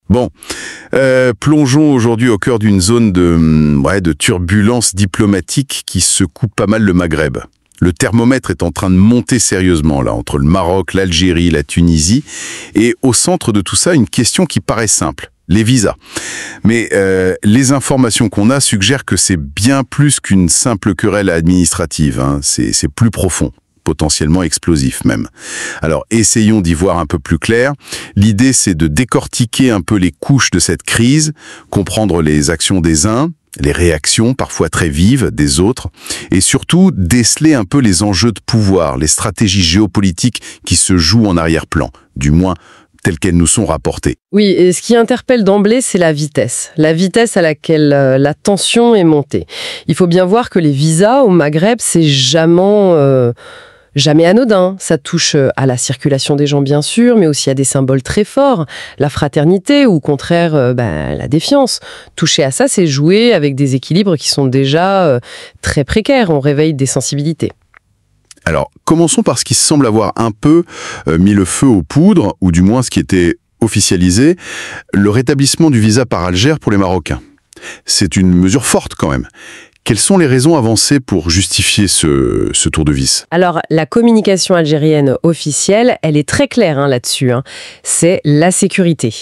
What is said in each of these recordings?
Bon, plongeons aujourd'hui au cœur d'une zone de turbulence diplomatique qui secoue pas mal le Maghreb. Le thermomètre est en train de monter sérieusement, là, entre le Maroc, l'Algérie, la Tunisie. Et au centre de tout ça, une question qui paraît simple, les visas. Mais les informations qu'on a suggèrent que c'est bien plus qu'une simple querelle administrative, hein. C'est plus profond, potentiellement explosif même. Alors, essayons d'y voir un peu plus clair. L'idée, c'est de décortiquer un peu les couches de cette crise, comprendre les actions des uns, les réactions parfois très vives des autres, et surtout déceler un peu les enjeux de pouvoir, les stratégies géopolitiques qui se jouent en arrière-plan, du moins telles qu'elles nous sont rapportées. Oui, et ce qui interpelle d'emblée, c'est la vitesse à laquelle la tension est montée. Il faut bien voir que les visas au Maghreb, c'est jamais anodin. Ça touche à la circulation des gens, bien sûr, mais aussi à des symboles très forts. La fraternité ou au contraire la défiance. Toucher à ça, c'est jouer avec des équilibres qui sont déjà très précaires. On réveille des sensibilités. Alors, commençons par ce qui semble avoir un peu mis le feu aux poudres, ou du moins ce qui était officialisé, le rétablissement du visa par Alger pour les Marocains. C'est une mesure forte quand même. Quelles sont les raisons avancées pour justifier ce tour de vis? Alors, la communication algérienne officielle, elle est très claire là-dessus. C'est la sécurité.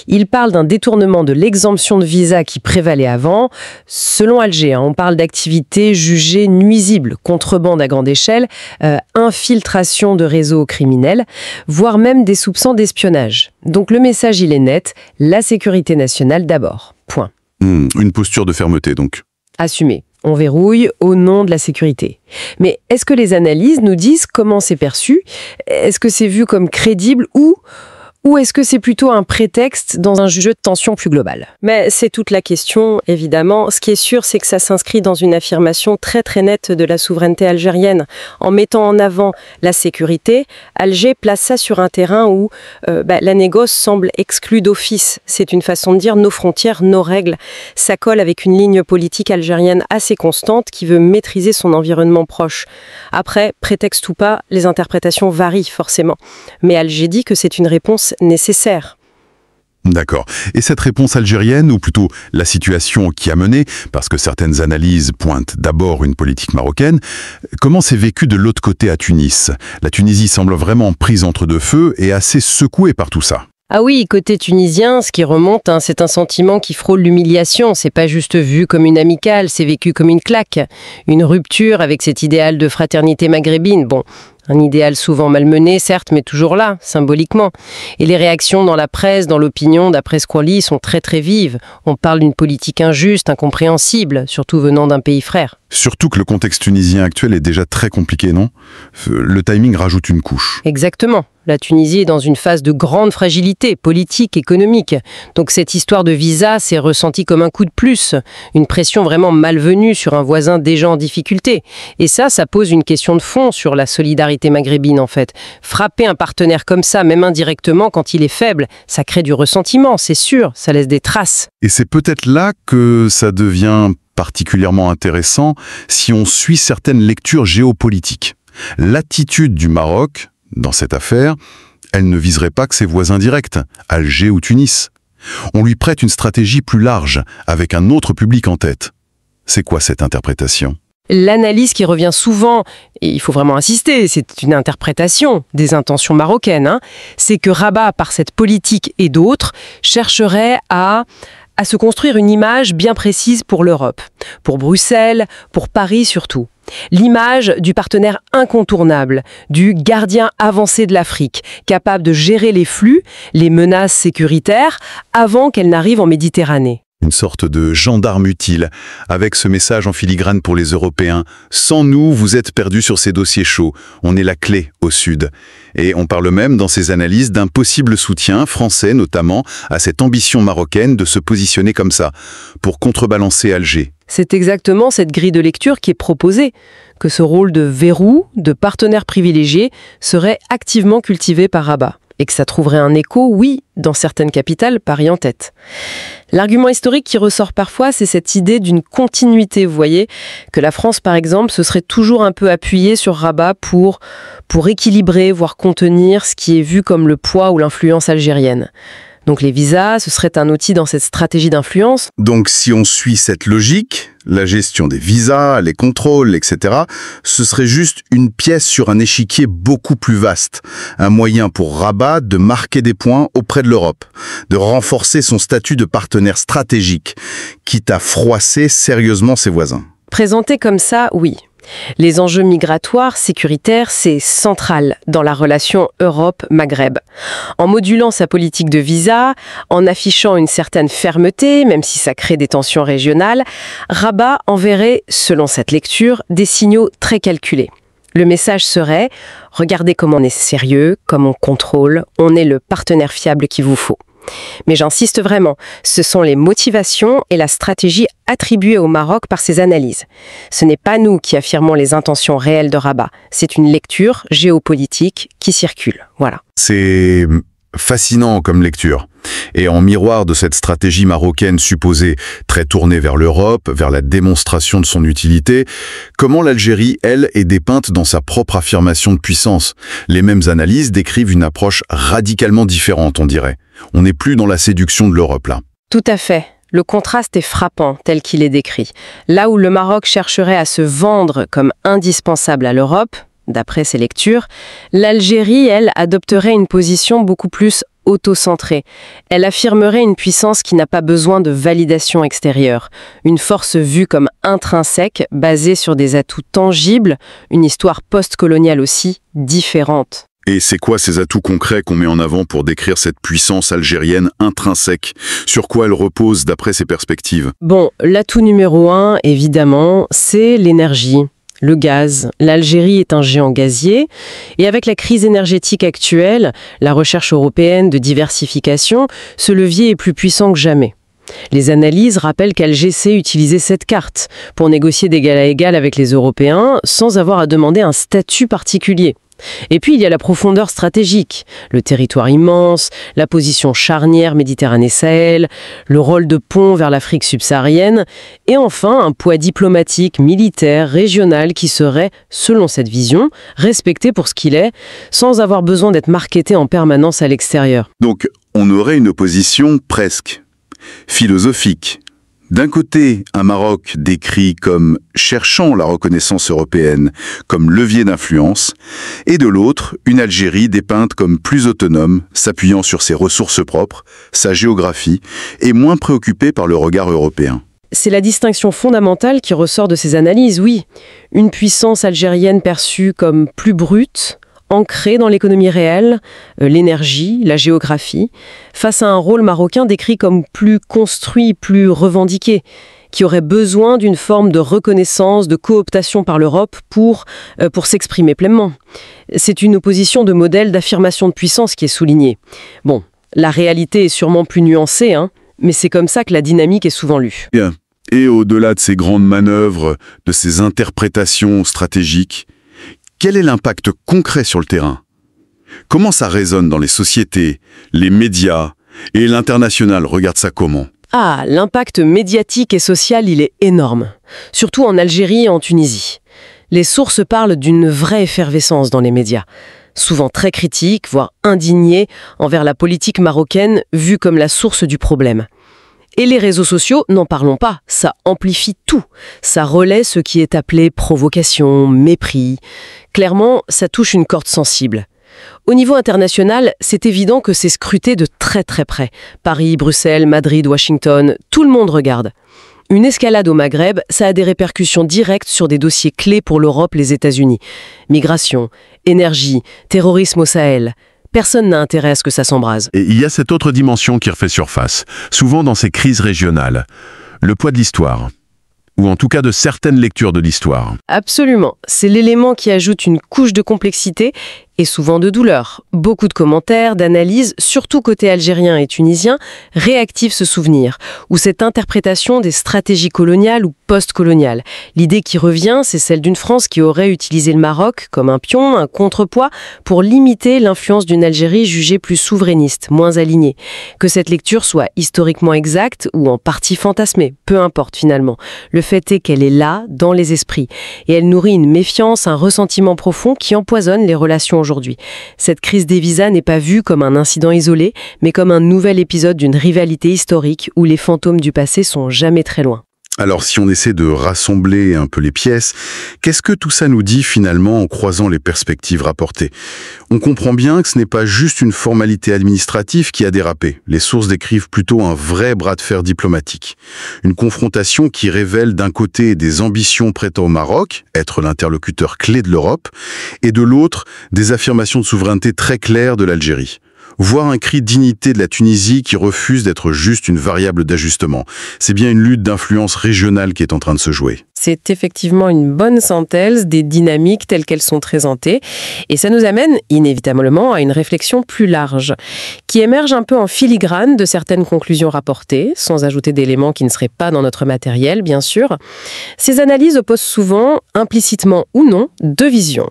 Il parle d'un détournement de l'exemption de visa qui prévalait avant. Selon Alger, on parle d'activités jugées nuisibles, contrebande à grande échelle, infiltration de réseaux criminels, voire même des soupçons d'espionnage. Donc le message, il est net, la sécurité nationale d'abord. Point. Une posture de fermeté donc. Assumé. On verrouille au nom de la sécurité. Mais est-ce que les analyses nous disent comment c'est perçu? Est-ce que c'est vu comme crédible ou est-ce que c'est plutôt un prétexte dans un jeu de tension plus global? Mais c'est toute la question, évidemment. Ce qui est sûr, c'est que ça s'inscrit dans une affirmation très très nette de la souveraineté algérienne. En mettant en avant la sécurité, Alger place ça sur un terrain où la négoce semble exclue d'office. C'est une façon de dire nos frontières, nos règles. Ça colle avec une ligne politique algérienne assez constante qui veut maîtriser son environnement proche. Après, prétexte ou pas, les interprétations varient forcément. Mais Alger dit que c'est une réponse nécessaire. D'accord. Et cette réponse algérienne, ou plutôt la situation qui a mené, parce que certaines analyses pointent d'abord une politique marocaine, comment c'est vécu de l'autre côté à Tunis? La Tunisie semble vraiment prise entre deux feux et assez secouée par tout ça. Ah oui, côté tunisien, ce qui remonte, c'est un sentiment qui frôle l'humiliation. C'est pas juste vu comme une amicale, c'est vécu comme une claque. Une rupture avec cet idéal de fraternité maghrébine. Bon, un idéal souvent malmené, certes, mais toujours là, symboliquement. Et les réactions dans la presse, dans l'opinion, d'après ce qu'on lit, sont très très vives. On parle d'une politique injuste, incompréhensible, surtout venant d'un pays frère. Surtout que le contexte tunisien actuel est déjà très compliqué, non? Le timing rajoute une couche. Exactement. La Tunisie est dans une phase de grande fragilité politique, économique. Donc cette histoire de visa s'est ressentie comme un coup de plus, une pression vraiment malvenue sur un voisin déjà en difficulté. Et ça pose une question de fond sur la solidarité maghrébine en fait. Frapper un partenaire comme ça, même indirectement, quand il est faible, ça crée du ressentiment, c'est sûr, ça laisse des traces. Et c'est peut-être là que ça devient particulièrement intéressant si on suit certaines lectures géopolitiques. L'attitude du Maroc dans cette affaire, elle ne viserait pas que ses voisins directs, Alger ou Tunis. On lui prête une stratégie plus large, avec un autre public en tête. C'est quoi cette interprétation? L'analyse qui revient souvent, et il faut vraiment insister, c'est une interprétation des intentions marocaines, c'est que Rabat, par cette politique et d'autres, chercherait à se construire une image bien précise pour l'Europe, pour Bruxelles, pour Paris surtout. L'image du partenaire incontournable, du gardien avancé de l'Afrique, capable de gérer les flux, les menaces sécuritaires, avant qu'elles n'arrivent en Méditerranée. Une sorte de gendarme utile, avec ce message en filigrane pour les Européens. Sans nous, vous êtes perdus sur ces dossiers chauds. On est la clé au Sud. Et on parle même dans ces analyses d'un possible soutien, français notamment, à cette ambition marocaine de se positionner comme ça, pour contrebalancer Alger. C'est exactement cette grille de lecture qui est proposée, que ce rôle de verrou, de partenaire privilégié, serait activement cultivé par Rabat. Et que ça trouverait un écho, oui, dans certaines capitales, Paris en tête. L'argument historique qui ressort parfois, c'est cette idée d'une continuité, vous voyez, que la France, par exemple, se serait toujours un peu appuyée sur Rabat pour équilibrer, voire contenir ce qui est vu comme le poids ou l'influence algérienne. Donc les visas, ce serait un outil dans cette stratégie d'influence. Donc si on suit cette logique, la gestion des visas, les contrôles, etc., ce serait juste une pièce sur un échiquier beaucoup plus vaste. Un moyen pour Rabat de marquer des points auprès de l'Europe, de renforcer son statut de partenaire stratégique, quitte à froisser sérieusement ses voisins. Présenté comme ça, oui. Les enjeux migratoires, sécuritaires, c'est central dans la relation Europe-Maghreb. En modulant sa politique de visa, en affichant une certaine fermeté, même si ça crée des tensions régionales, Rabat enverrait, selon cette lecture, des signaux très calculés. Le message serait « Regardez comme on est sérieux, comme on contrôle, on est le partenaire fiable qu'il vous faut ». Mais j'insiste vraiment, ce sont les motivations et la stratégie attribuées au Maroc par ces analyses. Ce n'est pas nous qui affirmons les intentions réelles de Rabat, c'est une lecture géopolitique qui circule. Voilà. C'est fascinant comme lecture. Et en miroir de cette stratégie marocaine supposée très tournée vers l'Europe, vers la démonstration de son utilité, comment l'Algérie, elle, est dépeinte dans sa propre affirmation de puissance? Les mêmes analyses décrivent une approche radicalement différente, on dirait. On n'est plus dans la séduction de l'Europe, là. Tout à fait. Le contraste est frappant, tel qu'il est décrit. Là où le Maroc chercherait à se vendre comme indispensable à l'Europe, d'après ses lectures, l'Algérie, elle, adopterait une position beaucoup plus auto-centrée. Elle affirmerait une puissance qui n'a pas besoin de validation extérieure, une force vue comme intrinsèque, basée sur des atouts tangibles, une histoire post-coloniale aussi différente. Et c'est quoi ces atouts concrets qu'on met en avant pour décrire cette puissance algérienne intrinsèque? Sur quoi elle repose d'après ces perspectives? Bon, l'atout numéro 1, évidemment, c'est l'énergie. Le gaz. L'Algérie est un géant gazier et avec la crise énergétique actuelle, la recherche européenne de diversification, ce levier est plus puissant que jamais. Les analyses rappellent qu'Alger sait utiliser cette carte pour négocier d'égal à égal avec les Européens sans avoir à demander un statut particulier. Et puis il y a la profondeur stratégique, le territoire immense, la position charnière Méditerranée-Sahel, le rôle de pont vers l'Afrique subsaharienne, et enfin un poids diplomatique, militaire, régional qui serait, selon cette vision, respecté pour ce qu'il est, sans avoir besoin d'être marketé en permanence à l'extérieur. Donc on aurait une opposition presque philosophique. D'un côté, un Maroc décrit comme cherchant la reconnaissance européenne, comme levier d'influence, et de l'autre, une Algérie dépeinte comme plus autonome, s'appuyant sur ses ressources propres, sa géographie, et moins préoccupée par le regard européen. C'est la distinction fondamentale qui ressort de ces analyses, oui. Une puissance algérienne perçue comme plus brute, ancrée dans l'économie réelle, l'énergie, la géographie, face à un rôle marocain décrit comme plus construit, plus revendiqué, qui aurait besoin d'une forme de reconnaissance, de cooptation par l'Europe pour s'exprimer pleinement. C'est une opposition de modèle d'affirmation de puissance qui est soulignée. Bon, la réalité est sûrement plus nuancée, mais c'est comme ça que la dynamique est souvent lue. Bien. Et au-delà de ces grandes manœuvres, de ces interprétations stratégiques, quel est l'impact concret sur le terrain? Comment ça résonne dans les sociétés, les médias et l'international regarde ça comment? Ah, l'impact médiatique et social, il est énorme. Surtout en Algérie et en Tunisie. Les sources parlent d'une vraie effervescence dans les médias. Souvent très critiques, voire indignées envers la politique marocaine vue comme la source du problème. Et les réseaux sociaux, n'en parlons pas, ça amplifie tout. Ça relaie ce qui est appelé provocation, mépris. Clairement, ça touche une corde sensible. Au niveau international, c'est évident que c'est scruté de très très près. Paris, Bruxelles, Madrid, Washington, tout le monde regarde. Une escalade au Maghreb, ça a des répercussions directes sur des dossiers clés pour l'Europe, les États-Unis. Migration, énergie, terrorisme au Sahel. Personne n'a intérêt à ce que ça s'embrase. Et il y a cette autre dimension qui refait surface, souvent dans ces crises régionales. Le poids de l'histoire. Ou en tout cas de certaines lectures de l'histoire. Absolument. C'est l'élément qui ajoute une couche de complexité et souvent de douleur. Beaucoup de commentaires, d'analyses, surtout côté algérien et tunisien, réactivent ce souvenir, ou cette interprétation des stratégies coloniales ou post-coloniales. L'idée qui revient, c'est celle d'une France qui aurait utilisé le Maroc comme un pion, un contrepoids, pour limiter l'influence d'une Algérie jugée plus souverainiste, moins alignée. Que cette lecture soit historiquement exacte ou en partie fantasmée, peu importe finalement. Le fait est qu'elle est là, dans les esprits, et elle nourrit une méfiance, un ressentiment profond qui empoisonne les relations aujourd'hui. aujourd'hui. Cette crise des visas n'est pas vue comme un incident isolé, mais comme un nouvel épisode d'une rivalité historique où les fantômes du passé sont jamais très loin. Alors si on essaie de rassembler un peu les pièces, qu'est-ce que tout ça nous dit finalement en croisant les perspectives rapportées? On comprend bien que ce n'est pas juste une formalité administrative qui a dérapé. Les sources décrivent plutôt un vrai bras de fer diplomatique. Une confrontation qui révèle d'un côté des ambitions prêtant au Maroc, être l'interlocuteur clé de l'Europe, et de l'autre, des affirmations de souveraineté très claires de l'Algérie. Voire un cri dignité de la Tunisie qui refuse d'être juste une variable d'ajustement. C'est bien une lutte d'influence régionale qui est en train de se jouer. C'est effectivement une bonne synthèse des dynamiques telles qu'elles sont présentées. Et ça nous amène inévitablement à une réflexion plus large, qui émerge un peu en filigrane de certaines conclusions rapportées, sans ajouter d'éléments qui ne seraient pas dans notre matériel, bien sûr. Ces analyses opposent souvent, implicitement ou non, deux visions.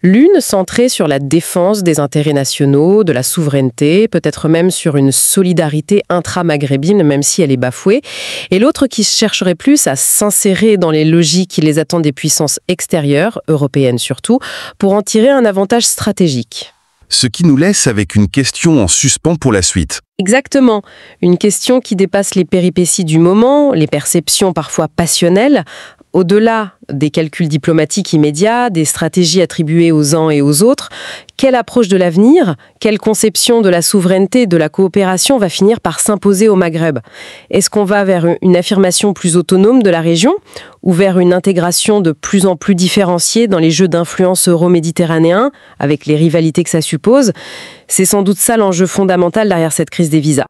L'une centrée sur la défense des intérêts nationaux, de la souveraineté, peut-être même sur une solidarité intra-maghrébine, même si elle est bafouée, et l'autre qui chercherait plus à s'insérer dans les logiques qui les attendent des puissances extérieures, européennes surtout, pour en tirer un avantage stratégique. Ce qui nous laisse avec une question en suspens pour la suite. Exactement. Une question qui dépasse les péripéties du moment, les perceptions parfois passionnelles, au-delà des calculs diplomatiques immédiats, des stratégies attribuées aux uns et aux autres. Quelle approche de l'avenir, quelle conception de la souveraineté et de la coopération va finir par s'imposer au Maghreb? Est-ce qu'on va vers une affirmation plus autonome de la région ou vers une intégration de plus en plus différenciée dans les jeux d'influence euro-méditerranéens, avec les rivalités que ça suppose? C'est sans doute ça l'enjeu fondamental derrière cette crise des visas.